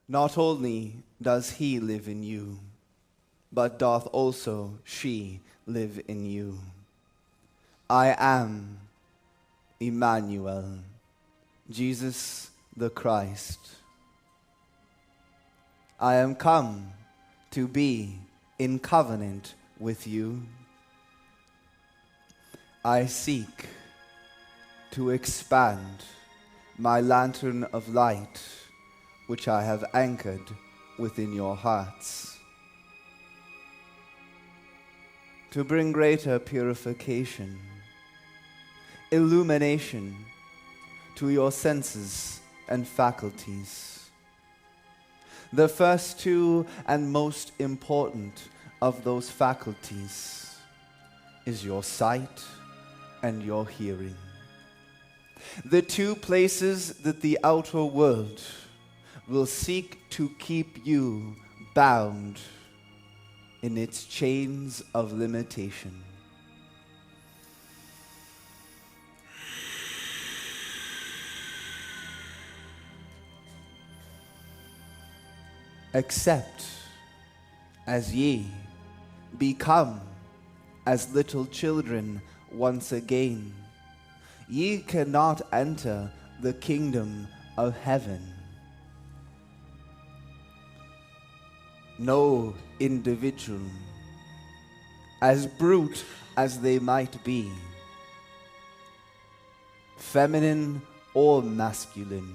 Not only does he live in you, but doth also she live in you. I am Emmanuel, Jesus the Christ. I am come to be in covenant with you. I seek to expand my lantern of light, which I have anchored within your hearts, to bring greater purification, illumination to your senses and faculties. The first two and most important of those faculties is your sight and your hearing. The two places that the outer world will seek to keep you bound in its chains of limitation. Except as ye become as little children once again, ye cannot enter the kingdom of heaven. No individual, as brute as they might be, feminine or masculine,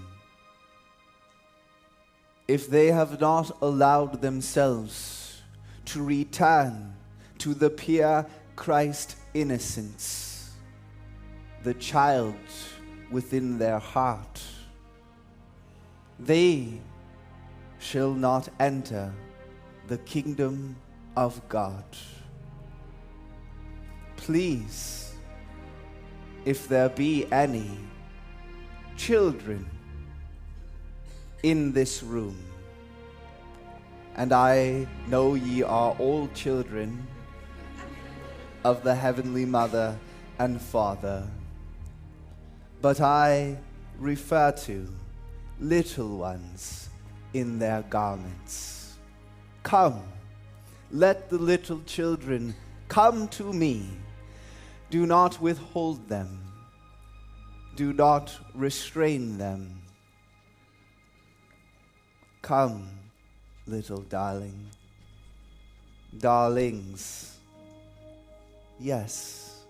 if they have not allowed themselves to return to the pure Christ innocence, the child within their heart, they shall not enter the kingdom of God. Please, if there be any children in this room, and I know ye are all children of the Heavenly Mother and Father, but I refer to little ones in their garments. Come, let the little children come to me. Do not withhold them. Do not restrain them. Come, little darling. Darlings. Yes.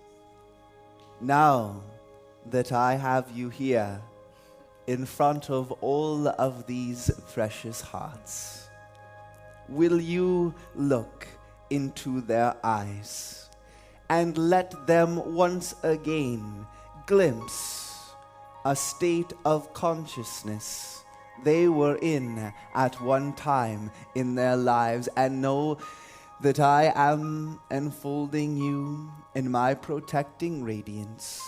Now that I have you here in front of all of these precious hearts, will you look into their eyes and let them once again glimpse a state of consciousness they were in at one time in their lives, and know that I am enfolding you in my protecting radiance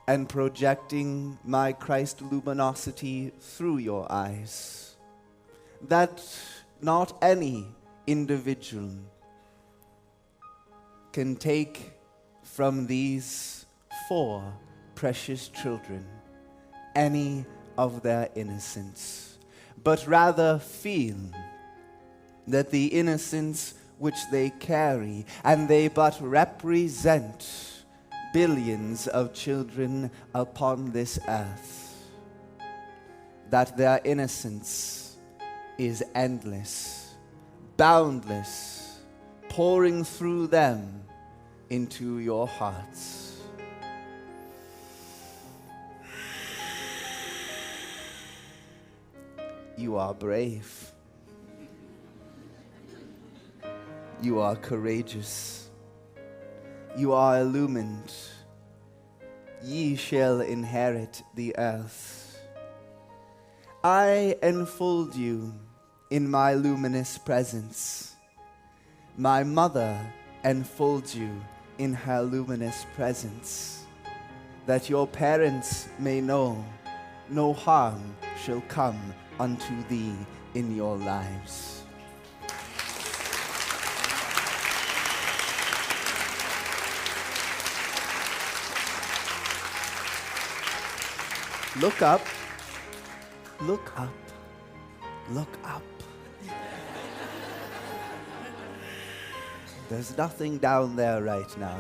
and projecting my Christ luminosity through your eyes, that not any individual can take from these 4 precious children any of their innocence, but rather feel that the innocence which they carry, and they but represent billions of children upon this earth, that their innocence is endless, boundless, pouring through them into your hearts. You are brave. You are courageous. You are illumined. Ye shall inherit the earth. I enfold you in my luminous presence. My mother enfolds you in her luminous presence, that your parents may know no harm shall come unto thee in your lives. Look up. Look up. Look up. There's nothing down there right now.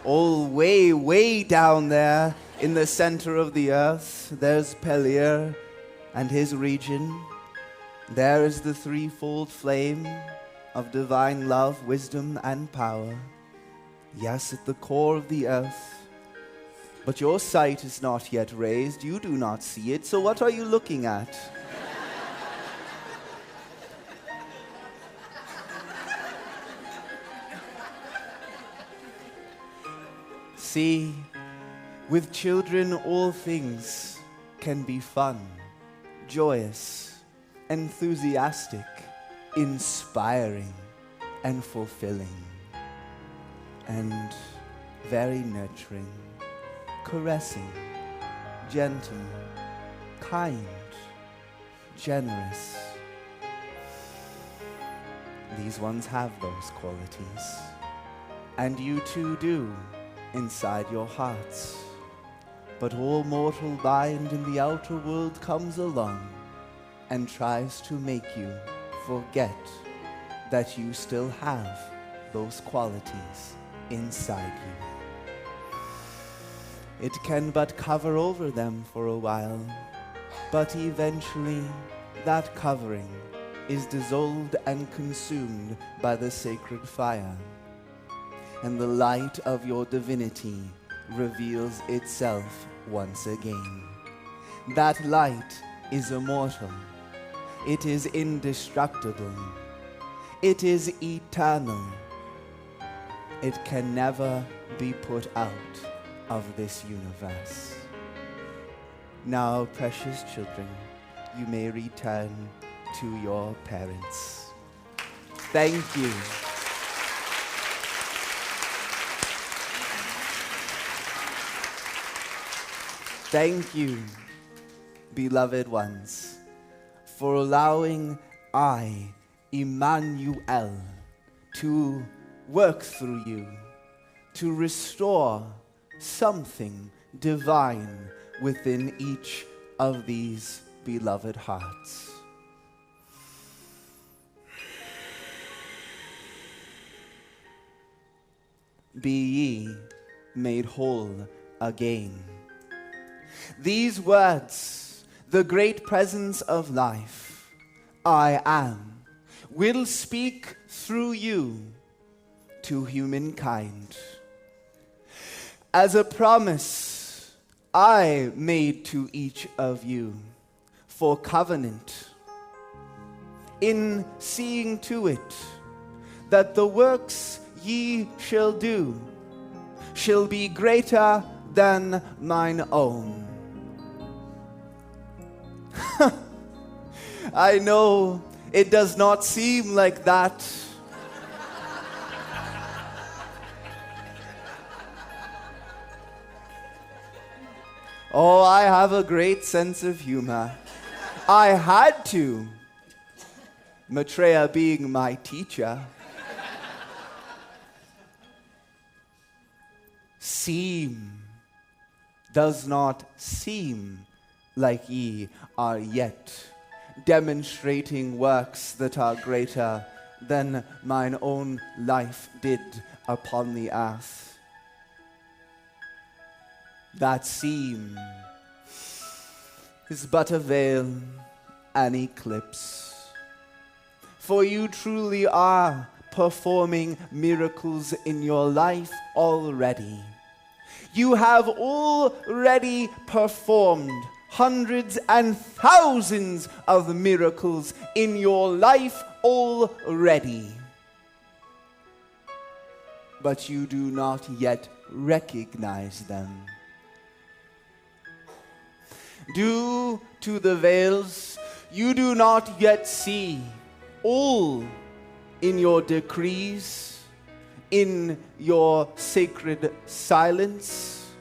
All way, way down there in the center of the earth, there's Pellir and his region. There is the threefold flame of divine love, wisdom, and power. Yes, at the core of the earth. But your sight is not yet raised. You do not see it, so what are you looking at? See, with children all things can be fun, joyous, enthusiastic, inspiring, and fulfilling, and very nurturing, caressing, gentle, kind, generous. These ones have those qualities, and you too do inside your hearts. But all mortal mind in the outer world comes along and tries to make you forget that you still have those qualities inside you. It can but cover over them for a while, but eventually that covering is dissolved and consumed by the sacred fire, and the light of your divinity reveals itself once again. That light is immortal. It is indestructible. It is eternal. It can never be put out of this universe. Now, precious children, you may return to your parents. Thank you. Thank you, beloved ones, for allowing I, Emmanuel, to work through you, to restore something divine within each of these beloved hearts. Be ye made whole again. These words, the great presence of life, I am, will speak through you to humankind. As a promise I made to each of you for covenant, in seeing to it that the works ye shall do shall be greater than mine own. I know it does not seem like that. Oh, I have a great sense of humor. I had to. Maitreya being my teacher. Does not seem like ye are yet demonstrating works that are greater than mine own life did upon the earth. That seem is but a veil, an eclipse. For you truly are performing miracles in your life already. You have already performed hundreds and thousands of miracles in your life already. But you do not yet recognize them. Due to the veils, you do not yet see all in your decrees, in your sacred silence,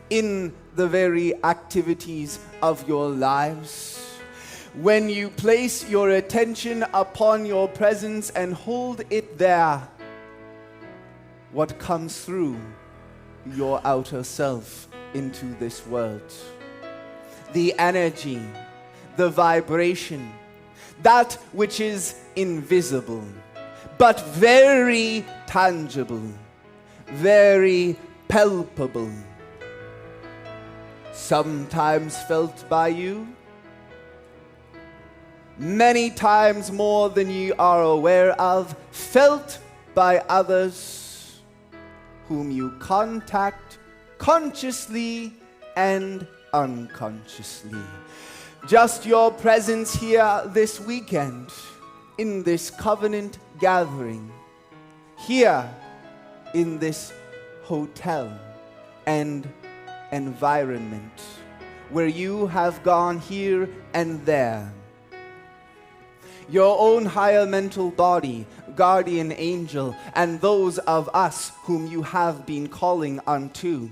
in the very activities of your lives. When you place your attention upon your presence and hold it there, what comes through your outer self into this world? the energy, the vibration, that which is invisible, but very tangible, very palpable, sometimes felt by you, many times more than you are aware of, felt by others whom you contact consciously and unconsciously. Just your presence here this weekend, in this covenant gathering, here in this hotel and environment, where you have gone here and there. Your own higher mental body, guardian angel, and those of us whom you have been calling unto,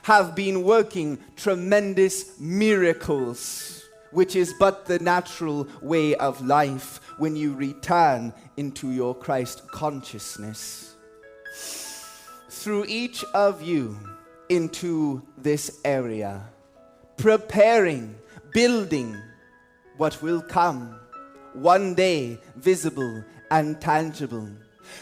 have been working tremendous miracles, which is but the natural way of life when you return into your Christ consciousness. Through each of you into this area, preparing, building what will come, one day visible and tangible.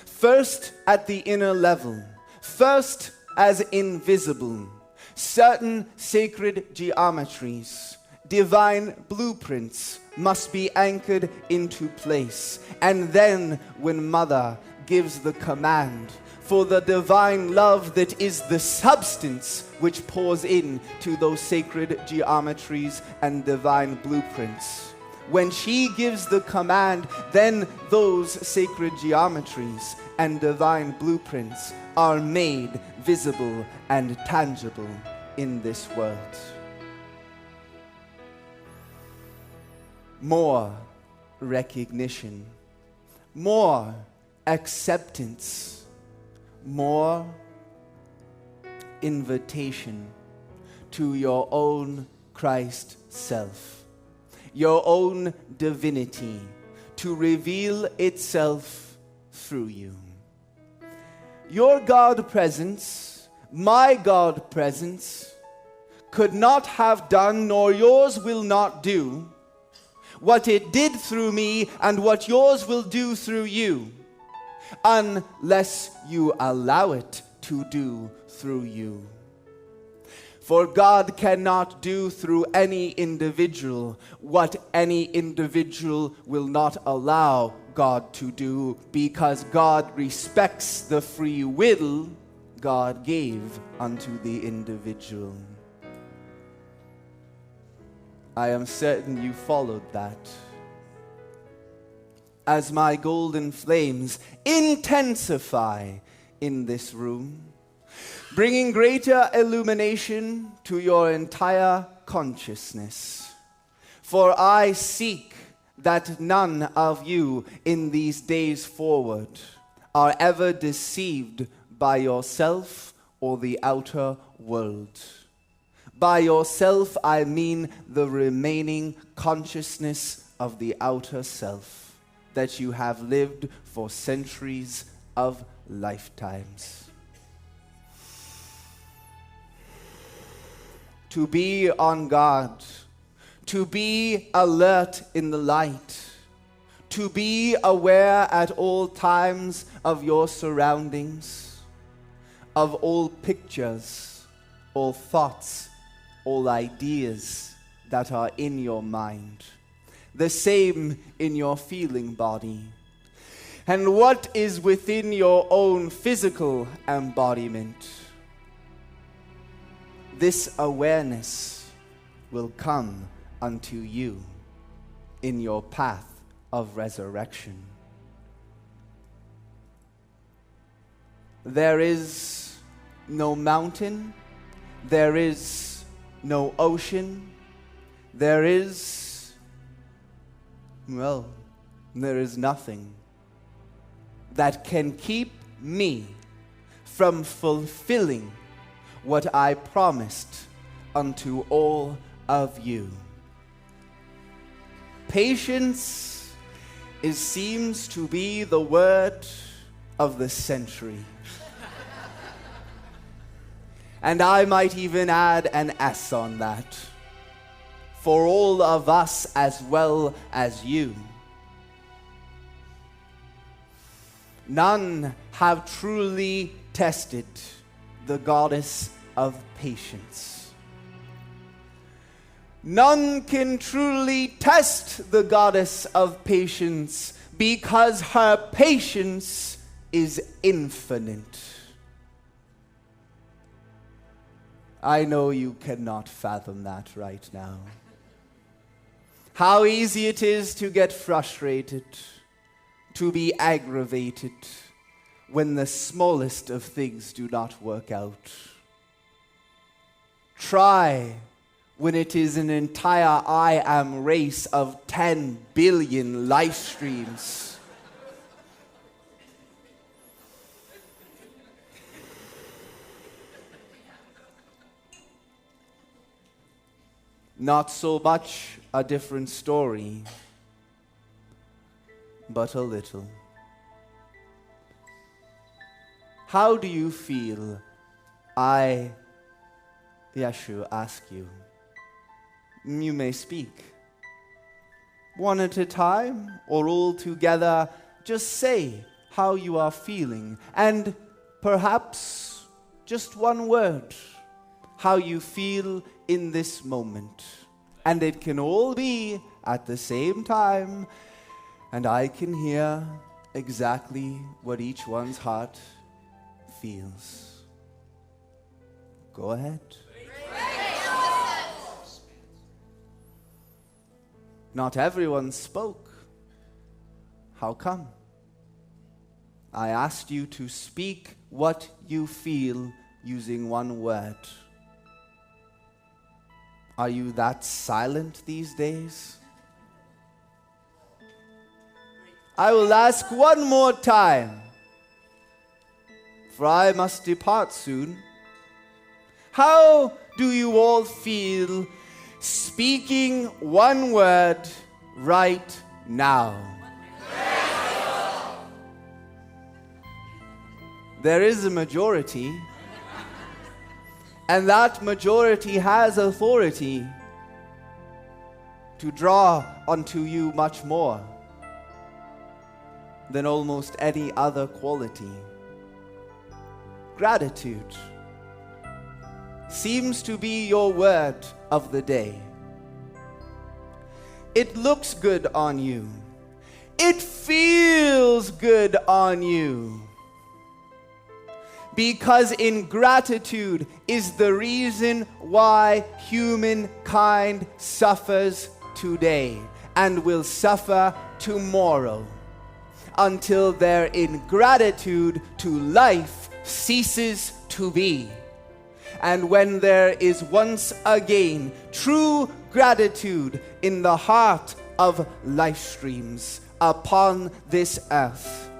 First at the inner level, first as invisible, certain sacred geometries, divine blueprints must be anchored into place. And then when Mother gives the command for the divine love that is the substance which pours in to those sacred geometries and divine blueprints, when she gives the command, then those sacred geometries and divine blueprints are made visible and tangible in this world. More recognition, more acceptance, more invitation to your own Christ self, your own divinity, to reveal itself through you. Your God presence, my God presence, could not have done, nor yours will not do, what it did through me and what yours will do through you, unless you allow it to do through you. For God cannot do through any individual what any individual will not allow God to do, because God respects the free will God gave unto the individual. I am certain you followed that. As my golden flames intensify in this room, bringing greater illumination to your entire consciousness. For I seek that none of you in these days forward are ever deceived by yourself or the outer world. By yourself, I mean the remaining consciousness of the outer self that you have lived for centuries of lifetimes. To be on guard, to be alert in the light, to be aware at all times of your surroundings, of all pictures, all thoughts, all ideas that are in your mind. The same in your feeling body. And what is within your own physical embodiment. This awareness will come unto you in your path of resurrection. There is no mountain, there is no ocean, there is nothing that can keep me from fulfilling what I promised unto all of you. Patience seems to be the word of the century. And I might even add an S on that. for all of us as well as you. None have truly tested the goddess of patience. None can truly test the goddess of patience because her patience is infinite. I know you cannot fathom that right now. How easy it is to get frustrated, to be aggravated when the smallest of things do not work out. Try when it is an entire I am race of 10 billion live streams. Not so much a different story, but a little. How do you feel? I, Yeshua, ask you. You may speak. One at a time or all together, just say how you are feeling, and perhaps just one word, how you feel in this moment. And it can all be at the same time, and I can hear exactly what each one's heart feels. Go ahead. Not everyone spoke. How come? I asked you to speak what you feel using one word. Are you that silent these days? I will ask one more time, for I must depart soon. How do you all feel speaking one word right now? There is a majority, and that majority has authority to draw unto you much more than almost any other quality. Gratitude seems to be your word of the day. It looks good on you. It feels good on you. Because ingratitude is the reason why humankind suffers today and will suffer tomorrow, until their ingratitude to life ceases to be. And when there is once again true gratitude in the heart of life streams upon this earth,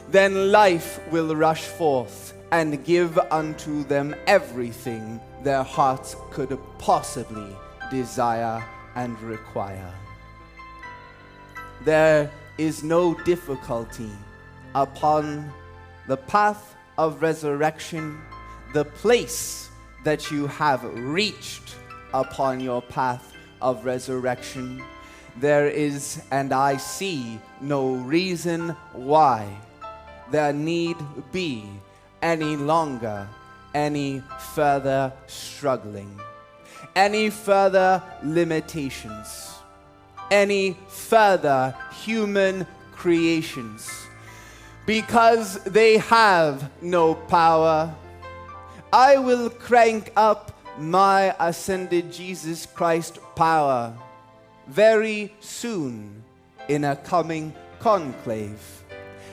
then life will rush forth and give unto them everything their hearts could possibly desire and require. There is no difficulty upon the path of resurrection, the place that you have reached upon your path of resurrection. There is, and I see, no reason why there need be any longer any further struggling, any further limitations, any further human creations, because they have no power. I will crank up my ascended Jesus Christ power very soon in a coming conclave.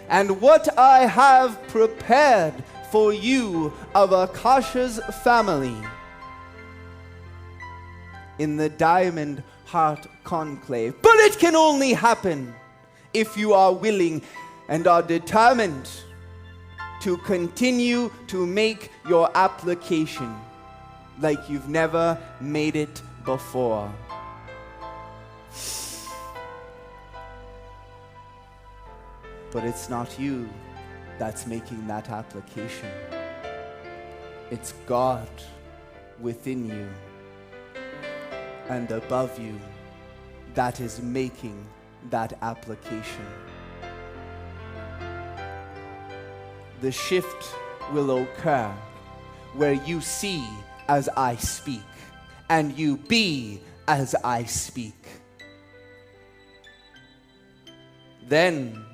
And what I have prepared for you of Akasha's family in the Diamond Heart Conclave. But it can only happen if you are willing and are determined to continue to make your application like you've never made it before. But it's not you that's making that application. It's God within you. and above you that is making that application. The shift will occur where you see as I speak, and you be as I speak. Then,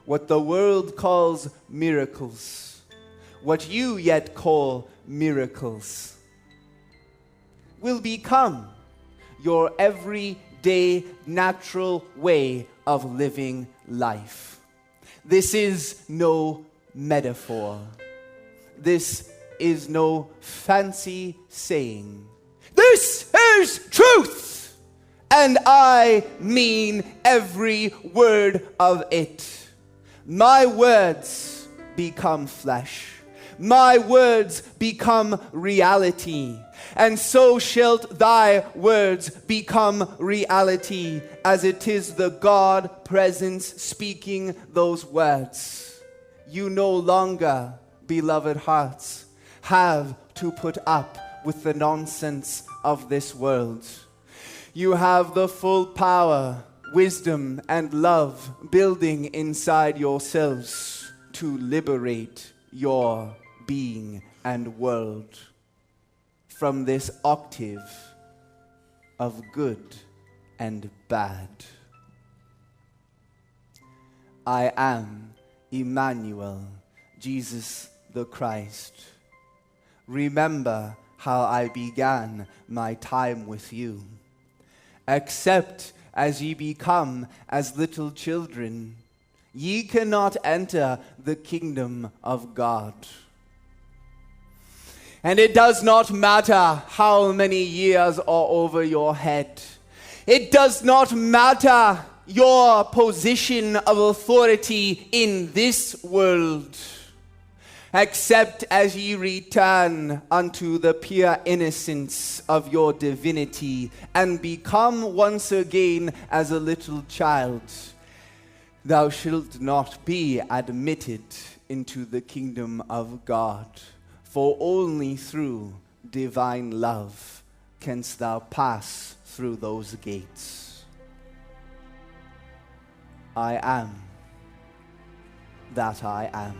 what the world calls miracles, what you yet call miracles, will become your everyday natural way of living life. This is no metaphor. This is no fancy saying. This is truth, and I mean every word of it. My words become flesh. My words become reality. And so shalt thy words become reality, as it is the God presence speaking those words. You no longer, beloved hearts, have to put up with the nonsense of this world. You have the full power, wisdom, and love building inside yourselves to liberate your being and world from this octave of good and bad. I am Emmanuel, Jesus the Christ. Remember how I began my time with you. Except as ye become as little children, ye cannot enter the kingdom of God. And it does not matter how many years are over your head. It does not matter your position of authority in this world. Except as ye return unto the pure innocence of your divinity and become once again as a little child, thou shalt not be admitted into the kingdom of God. For only through divine love canst thou pass through those gates. I am that I am.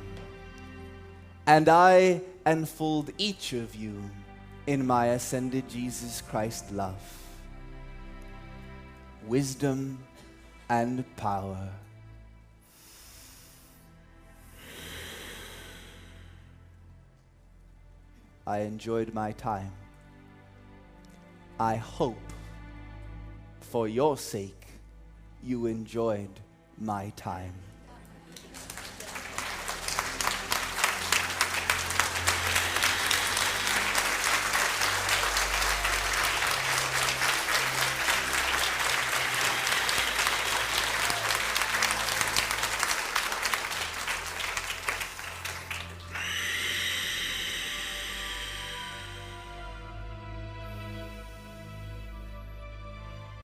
And I enfold each of you in my ascended Jesus Christ love, wisdom, and power. I enjoyed my time. I hope, for your sake, you enjoyed my time.